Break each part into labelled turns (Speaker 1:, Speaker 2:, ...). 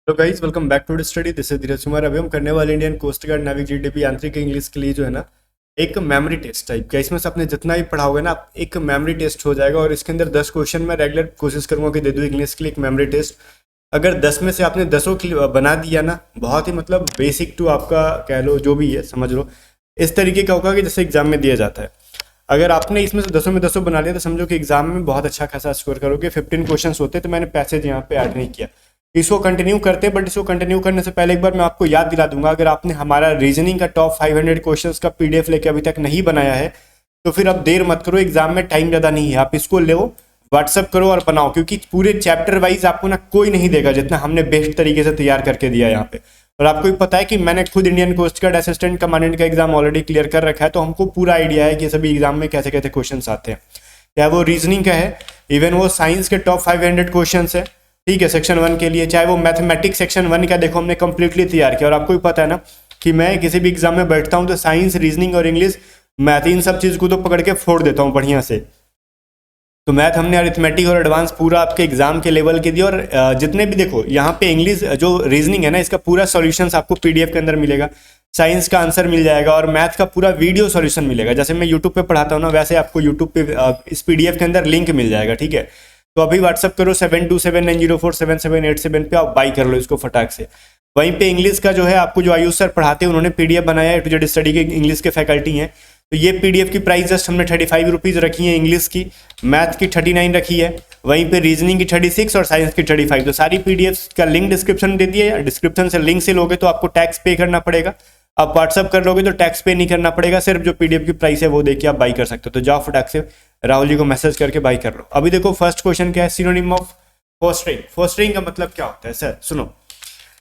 Speaker 1: Hello guys, welcome back to study. This is Dheeraj Kumar. अभी हम करने वाले इंडियन कोस्ट गार्ड नाविक जीडीपी आंतरिक इंग्लिश के लिए जो है ना, एक मेमोरी टेस्ट टाइप का। इसमें से आपने जितना भी पढ़ा होगा ना, एक मेमोरी टेस्ट हो जाएगा। और इसके अंदर 10 क्वेश्चन मैं रेगुलर कोशिश करूंगा कि दे दूँ इंग्लिश के लिए एक मेमोरी टेस्ट। अगर 10 में से आपने 10 बना दिया ना, बहुत ही मतलब बेसिक टू आपका कह लो, जो भी है समझ लो, इस तरीके का होगा कि जैसे एग्जाम में दिया जाता है। अगर आपने इसमें से 10 में 10 बना लिया तो समझो कि एग्जाम में बहुत अच्छा खासा स्कोर करोगे। 15 क्वेश्चन होते तो मैंने पैसेज यहाँ पे ऐड नहीं किया। इसको कंटिन्यू करते, बट इसको कंटिन्यू करने से पहले एक बार मैं आपको याद दिला दूंगा, अगर आपने हमारा रीजनिंग का टॉप 500 क्वेश्चंस का पीडीएफ लेके अभी तक नहीं बनाया है तो फिर अब देर मत करो। एग्जाम में टाइम ज़्यादा नहीं है, आप इसको लो, व्हाट्सअप करो और बनाओ, क्योंकि पूरे चैप्टर वाइज आपको ना कोई नहीं देगा जितना हमने बेस्ट तरीके से तैयार करके दिया है यहाँ पे। और आपको भी पता है कि मैंने खुद Indian coast guard assistant commandant का एग्जाम ऑलरेडी क्लियर कर रखा है, तो हमको पूरा आइडिया है कि सभी एग्जाम में कैसे कैसे क्वेश्चन आते हैं। चाहे वो रीजनिंग का है, इवन वो साइंस के टॉप 500 क्वेश्चन है, ठीक है, सेक्शन 1 के लिए, चाहे वो मैथमेटिक्स सेक्शन 1 का, देखो हमने कंप्लीटली तैयार किया। और आपको भी पता है ना कि मैं किसी भी एग्जाम में बैठता हूँ तो साइंस, रीजनिंग और इंग्लिश, मैथ, इन सब चीज़ को तो पकड़ के फोड़ देता हूँ बढ़िया से। तो मैथ हमने अरिथमेटिक और एडवांस पूरा आपके एग्जाम के लेवल के दिया। और जितने भी देखो यहाँ पे इंग्लिश जो रीजनिंग है ना, इसका पूरा सॉल्यूशंस आपको पीडीएफ के अंदर मिलेगा। साइंस का आंसर मिल जाएगा और मैथ का पूरा वीडियो सॉल्यूशन मिलेगा। जैसे मैं यूट्यूब पे पढ़ाता हूँ ना, वैसे आपको यूट्यूब पे इस पीडीएफ के अंदर लिंक मिल जाएगा, ठीक है। तो अभी व्हाट्सअप करो 7279047787 पे, आप बाई कर लो इसको फटाक से। वहीं पे इंग्लिश का जो है, आपको जो आयुष सर पढ़ाते हैं उन्होंने पीडीएफ बनाया है, टू जेड स्टडी के इंग्लिश के फैकल्टी हैं। तो ये पीडीएफ की प्राइस जस्ट हमने 35 रुपीज़ रखी है, इंग्लिश की, मैथ की 39 रखी है, वहीं पे रीजनिंग की 36 और साइंस की 35। तो सारी पीडीएफ का लिंक डिस्क्रिप्शन दे दिए। डिस्क्रिप्शन से लिंक से लोगे तो आपको टैक्स पे करना पड़ेगा। आप व्हाट्सअप कर लोगे तो टैक्स पे नहीं करना पड़ेगा, सिर्फ जो पीडीएफ की प्राइस है वो देखिए आप बाई कर सकते हो। तो जाओ फटाक से राहुल जी को मैसेज करके बाई कर लो। अभी देखो फर्स्ट क्वेश्चन क्या है, सिनोनिम ऑफ फोस्टरिंग। फोस्टरिंग का मतलब क्या होता है सर, सुनो।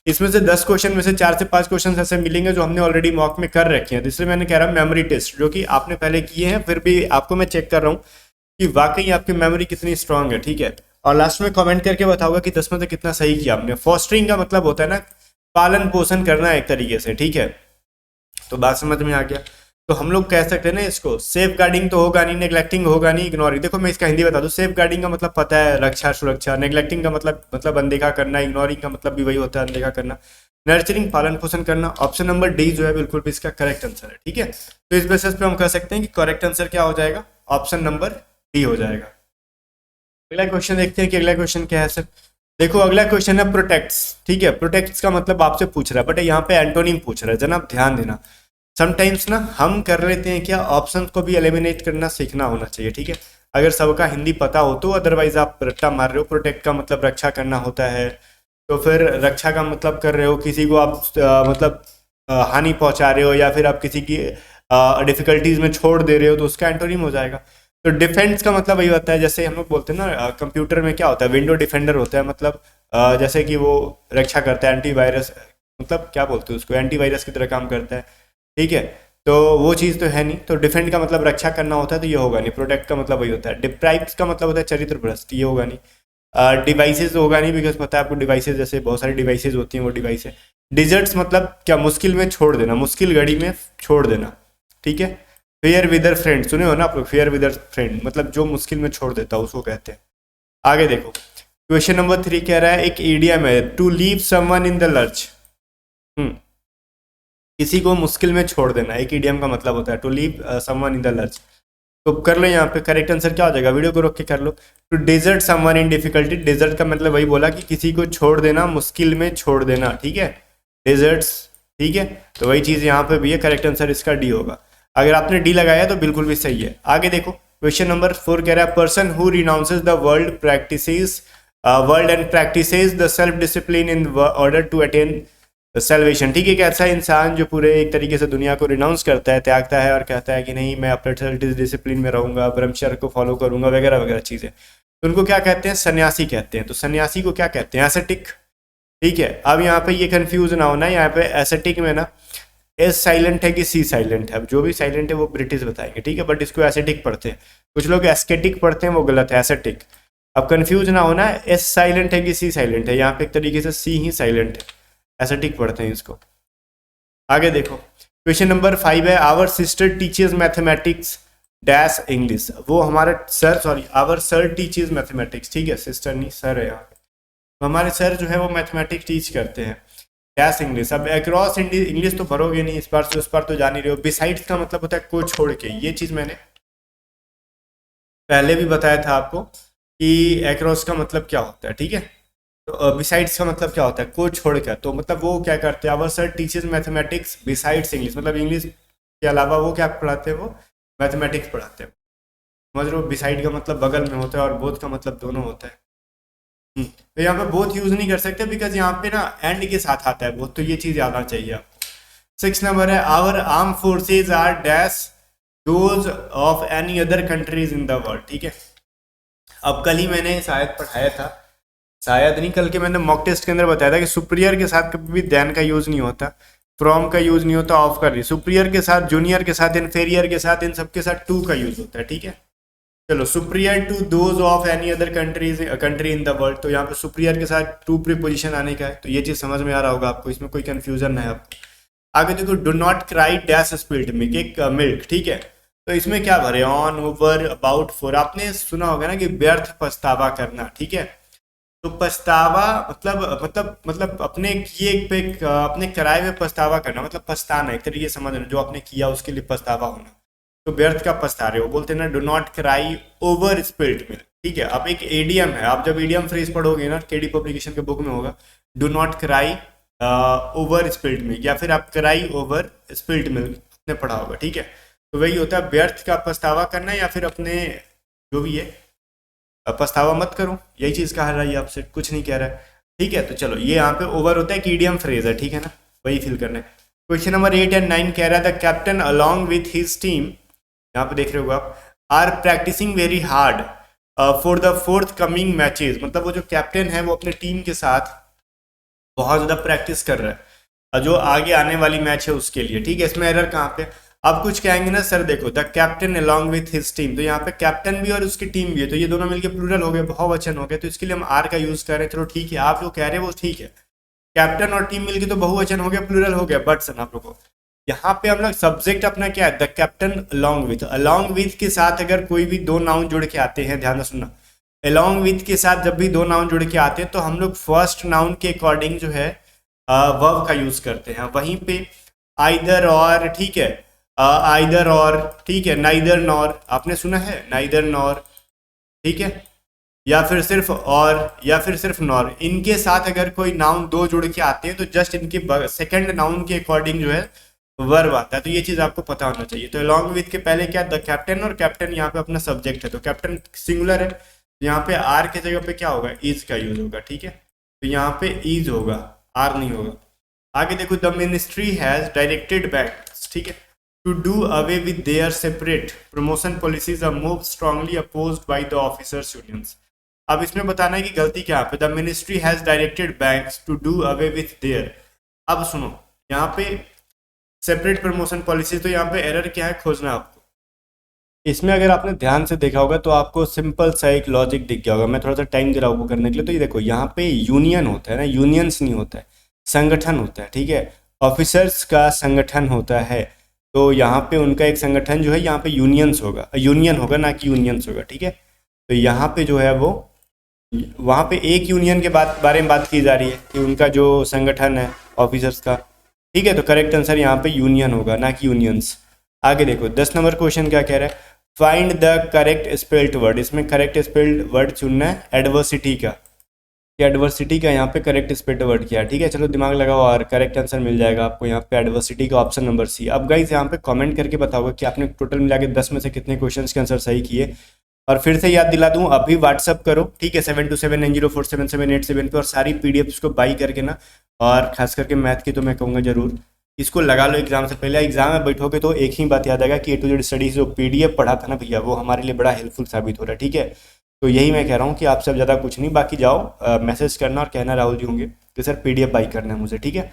Speaker 1: इसमें से 10 क्वेश्चन में से 4 से 5 क्वेश्चन ऐसे मिलेंगे जो हमने ऑलरेडी मॉक में कर रखे हैं। इसलिए मैंने कह रहा हूँ मेमोरी टेस्ट, जो कि आपने पहले किए हैं, फिर भी आपको मैं चेक कर रहा हूँ कि वाकई आपकी मेमोरी कितनी स्ट्रांग है, ठीक है। और लास्ट में कमेंट करके बताओगे कि 10 में से कितना सही किया आपने। फॉस्टरिंग का मतलब होता है ना, पालन पोषण करना एक तरीके से, ठीक है। तो बात समझ में आ गया। तो हम लोग कह सकते हैं ना इसको, सेफ गार्डिंग तो होगा नहीं, नेग्लेक्टिंग होगा नहीं, इग्नोरिंग। देखो मैं इसका हिंदी बता दूं, सेफ गार्डिंग का मतलब पता है, रक्षा सुरक्षा। नेग्लेक्टिंग का मतलब अनदेखा करना। इग्नोरिंग का मतलब भी वही होता है, अनदेखा करना। नर्चरिंग पालन पोषण करना। ऑप्शन नंबर डी जो है बिल्कुल भी इसका करेक्ट आंसर है, ठीक है। तो इस बेसिस पे हम कह सकते हैं कि करेक्ट आंसर क्या हो जाएगा, ऑप्शन नंबर डी हो जाएगा। अगला क्वेश्चन देखते हैं कि अगला क्वेश्चन क्या है सर। देखो अगला क्वेश्चन है प्रोटेक्ट्स, ठीक है। प्रोटेक्ट्स का मतलब आपसे पूछ रहा है, बट यहाँ पे एंटोनिम पूछ रहा है, जनाब ध्यान देना। समटाइम्स ना हम कर लेते हैं क्या, ऑप्शन को भी एलिमिनेट करना सीखना होना चाहिए, ठीक है। अगर सबका हिंदी पता हो तो, अदरवाइज आप रट्टा मार रहे हो। प्रोटेक्ट का मतलब रक्षा करना होता है, तो फिर रक्षा का मतलब कर रहे हो किसी को आप मतलब हानि पहुंचा रहे हो, या फिर आप किसी की डिफिकल्टीज में छोड़ दे रहे हो, तो उसका एंटोनिम हो जाएगा। तो डिफेंस का मतलब वही होता है, जैसे हम लोग बोलते हैं ना कंप्यूटर में क्या होता है, विंडो डिफेंडर होता है, मतलब जैसे कि वो रक्षा करता है, एंटीवायरस, मतलब क्या बोलते हैं उसको, एंटीवायरस की तरह काम करता है, ठीक है। तो वो चीज़ तो है नहीं। तो डिफेंड का मतलब रक्षा करना होता है, तो ये होगा नहीं। प्रोटेक्ट का मतलब वही होता है। डिप्राइव का मतलब होता है चरित्र भ्रष्ट, ये होगा नहीं। डिवाइसेज होगा नहीं, बिकॉज पता है आपको डिवाइसेज, जैसे बहुत सारी डिवाइसेज होती हैं, वो डिवाइस है। डिजर्ट्स मतलब क्या, मुश्किल में छोड़ देना, मुश्किल घड़ी में छोड़ देना, ठीक है। फेयर विदर फ्रेंड सुने हो ना आप लोग, फेयर विदर फ्रेंड मतलब जो मुश्किल में छोड़ देता है उसको कहते हैं। आगे देखो क्वेश्चन नंबर 3 कह रहा है, एक ईडियम है, to leave someone in the lurch. किसी को मुश्किल में छोड़ देना, एक ईडियम का मतलब होता है to leave someone in the lurch. तो कर लो यहाँ पे, करेक्ट आंसर क्या हो जाएगा, वीडियो को रोक के कर लो। To desert someone in difficulty. Desert का मतलब वही बोला कि किसी को छोड़ देना, मुश्किल में छोड़ देना, ठीक है, डेजर्ट्स, ठीक है। तो वही चीज़ यहाँ पे भी है, करेक्ट आंसर इसका डी होगा। अगर आपने डी लगाया तो बिल्कुल भी सही है। आगे देखो क्वेश्चन नंबर 4 कह रहा है, person who renounces the world and practises the self discipline in order to attain salvation. ठीक है, एक ऐसा इंसान जो पूरे एक तरीके से दुनिया को रिनाउंस करता है, त्यागता है और कहता है कि नहीं मैं अपने सेल्फ डिसिप्लिन में रहूंगा, ब्रह्मचर्य को फॉलो करूंगा, वगैरह वगैरह चीज़ें, तो उनको क्या कहते हैं, सन्यासी कहते हैं। तो सन्यासी को क्या कहते हैं, एसेटिक, ठीक है। अब यहाँ पे ये कंफ्यूज ना होना, यहाँ पे एसेटिक में ना एस साइलेंट है कि सी साइलेंट है। अब जो भी साइलेंट है वो ब्रिटिश बताएंगे, ठीक है, बट इसको एसेटिक पढ़ते हैं। कुछ लोग एस्केटिक पढ़ते हैं, वो गलत है, एसेटिक। अब कंफ्यूज ना होना, एस साइलेंट है कि सी साइलेंट है, यहाँ पे एक तरीके से सी ही साइलेंट है, एसेटिक पढ़ते हैं इसको। आगे देखो क्वेश्चन नंबर 5 है, our sister teachers mathematics dash English. वो हमारे sir, sorry our sir teachers mathematics, ठीक है, सिस्टर नहीं सर है यहाँ पे। तो हमारे सर जो है वो मैथमेटिक्स टीच करते हैं। डैश इंग्लिश, अब अक्रॉस इंग्लिश तो भरोगे नहीं, इस बार से उस बार तो जान ही रहे हो। बिसाइड्स का मतलब होता है को छोड़ के, ये चीज़ मैंने पहले भी बताया था आपको कि अक्रॉस का मतलब क्या होता है, ठीक है। तो बिसाइड्स का मतलब क्या होता है, को छोड़कर, तो मतलब वो क्या करते हैं, our sir teachers mathematics besides English, मतलब इंग्लिश के अलावा वो क्या पढ़ाते हैं, वो मैथमेटिक्स पढ़ाते हैं। समझ रहे हो, बिसाइड का मतलब बगल में होता है और बोथ का मतलब दोनों होता है। तो यहाँ पे बोथ यूज नहीं कर सकते बिकॉज यहाँ पे ना एंड के साथ आता है बोथ, तो ये चीज याद आना चाहिए आपको। 6 नंबर है, our armed forces are dash those of any other countries in the world, ठीक है। अब कल ही मैंने शायद पढ़ाया था, शायद नहीं, कल के मैंने मॉक टेस्ट के अंदर बताया था कि सुपीरियर के साथ कभी भी देन का यूज नहीं होता, फ्रॉम का यूज नहीं होता, ऑफ का नहीं। सुपीरियर के साथ, जूनियर के साथ, इन्फेरियर के साथ, इन सबके साथ टू का यूज होता है, ठीक है। चलो, superior to those of any other country in the world, तो यहाँ पे सुपीरियर के साथ टू प्रीपोजिशन आने का है, तो ये चीज समझ में आ रहा होगा आपको, इसमें कोई कंफ्यूजन है आपको। आगे देखो, do not cry dash spilled milk, एक मिल्क, ठीक है। तो इसमें क्या भरे, ऑन, ओवर, अबाउट, फॉर, आपने सुना होगा ना कि व्यर्थ पछतावा करना, ठीक है। तो पछतावा मतलब अपने किए पे, अपने कराए में पछतावा करना, मतलब पछताना, एक तरीके समझ रहे, जो आपने किया उसके लिए पछतावा होना, तो व्यर्थ का पछता रहे हो, बोलते हैं ना do not cry over spilled milk, ठीक है। अब एक एडियम है, आप जब एडियम फ्रेज पढ़ोगे ना, केडी पब्लिकेशन के बुक में होगा, do not cry over spilled milk, या फिर आप क्राई ओवर स्पिल्ड मिल्क आपने पढ़ा होगा, ठीक है। तो वही होता है व्यर्थ का पछतावा करना, या फिर अपने जो भी है पछतावा मत करो, यही चीज कह रहा है आपसे, कुछ नहीं कह रहा है, ठीक है। तो चलो, ये यहाँ पे ओवर होता है कि ईडियम फ्रेज है, ठीक है ना, वही फिल करना है। क्वेश्चन नंबर 8 एंड 9 कह रहा है the captain along with his team, यहाँ पे देख रहे हो आप, are practising very hard for the forthcoming matches, मतलब वो जो कैप्टन है वो अपने टीम के साथ बहुत ज़्यादा प्रैक्टिस कर रहा है और जो आगे आने वाली मैच है उसके लिए, ठीक है। इसमें एरर कहाँ पे, अब कुछ कहेंगे ना सर, देखो the captain along with his team, तो यहाँ पे कैप्टन भी और उसकी टीम भी है, तो ये दोनों मिलकर प्लूरल हो गए, बहुवचन हो गए, तो इसके लिए हम आर का यूज कर रहे हैं। चलो ठीक है, आप जो कह रहे हैं वो ठीक है, कैप्टन और टीम मिलकर तो बहुवचन हो गया, प्लूरल हो गया, बट सर आप लोगों को यहाँ पे हम लोग सब्जेक्ट अपना क्या है, द कैप्टन अलॉन्ग विथ के साथ अगर कोई भी दो नाउन जुड़ के आते हैं, ध्यान से सुनना, अलॉन्ग विथ के साथ जब भी दो नाउन जुड़ के आते हैं तो हम लोग फर्स्ट नाउन के अकॉर्डिंग जो है वर्ब का यूज करते हैं। वहीं पे आइदर और, ठीक है, आइदर और, ठीक है, नाइदर नॉर, आपने सुना है नाइदर नॉर, ठीक है, या फिर सिर्फ और, या फिर सिर्फ नॉर, इनके साथ अगर कोई नाउन दो जुड़ के आते हैं तो जस्ट इनके सेकंड नाउन के अकॉर्डिंग जो है वर्ब आता है, तो ये चीज आपको पता होना चाहिए। तो अलॉन्ग विथ के पहले क्या, द कैप्टन, और कैप्टन यहाँ पे अपना सब्जेक्ट है, तो कैप्टन सिंगुलर है, तो यहाँ पे आर के जगह पे क्या होगा, इज का यूज होगा, ठीक है। तो यहाँ पे इज होगा, आर नहीं होगा। आगे देखो, the ministry has directed banks, ठीक है, to do away with their separate promotion policies are more strongly opposed by the officers unions. अब इसमें बताना है कि गलती क्या पे, the ministry has directed banks to do away with their. अब सुनो, यहाँ पे सेपरेट प्रमोशन पॉलिसी, तो यहाँ पे एरर क्या है खोजना आपको। इसमें अगर आपने ध्यान से देखा होगा तो आपको सिंपल सा एक लॉजिक दिख गया होगा, मैं थोड़ा सा टाइम दे रहा हूँ वो करने के लिए। तो ये देखो, यहाँ पे यूनियन होता है ना, यूनियंस नहीं होता है, संगठन होता है, ठीक है, ऑफिसर्स का संगठन होता है, तो यहाँ पे उनका एक संगठन जो है, यहाँ पे यूनियंस होगा, यूनियन होगा ना कि यूनियंस होगा, ठीक है। तो यहाँ पे जो है वो, वहाँ पे एक यूनियन के बारे में बात की जा रही है कि उनका जो संगठन है ऑफिसर्स का, ठीक है, तो करेक्ट आंसर यहाँ पे यूनियन होगा ना कि यूनियंस। आगे देखो, 10 नंबर क्वेश्चन क्या कह रहा है, find the correct spelled word, इसमें करेक्ट स्पेल्ड वर्ड चुनना है एडवर्सिटी का, एडवर्सिटी का यहाँ पे करेक्ट स्पेल्ड वर्ड क्या है, ठीक है। चलो दिमाग लगाओ और करेक्ट आंसर मिल जाएगा आपको यहाँ पे एडवर्सिटी का, ऑप्शन नंबर सी। अब गाइस यहाँ पे कमेंट करके बताओगे कि आपने टोटल मिला के 10 में से कितने क्वेश्चन के आंसर सही किए। और फिर से याद दिला दूं, अभी व्हाट्सअप करो, ठीक है, 7279047787 पे, और सारी पीडीएफ को बाई करके ना, और खास करके मैथ की तो मैं कहूँगा जरूर इसको लगा लो एग्जाम से पहले। एग्जाम में बैठोगे तो एक ही बात याद आएगा कि A to Z स्टडीज जो पीडीएफ पढ़ा था ना भैया, वो हमारे लिए बड़ा हेल्पफुल साबित हो रहा है, ठीक है। तो यही मैं कह रहा हूँ कि आप सब ज़्यादा कुछ नहीं, बाकी जाओ मैसेज करना और कहना राहुल जी होंगे कि सर पीडीएफ बाई करना है मुझे, ठीक है।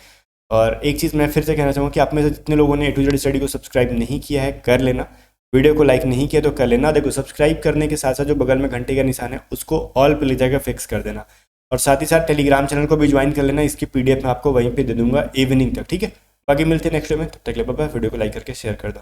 Speaker 1: और एक चीज़ मैं फिर से कहना चाहूँगा कि आप में से जितने लोगों ने A to Z स्टडी को सब्सक्राइब नहीं किया है कर लेना, वीडियो को लाइक नहीं किया तो कर लेना। देखो, सब्सक्राइब करने के साथ साथ जो बगल में घंटे का निशान है उसको ऑल पे ले जाकर फिक्स कर देना, और साथ ही साथ टेलीग्राम चैनल को भी ज्वाइन कर लेना, इसकी पीडीएफ मैं आपको वहीं पे दे दूंगा इवनिंग तक, ठीक है। बाकी मिलते हैं नेक्स्ट में, तब तक के लिए बाय बाय। वीडियो को लाइक करके शेयर कर दो।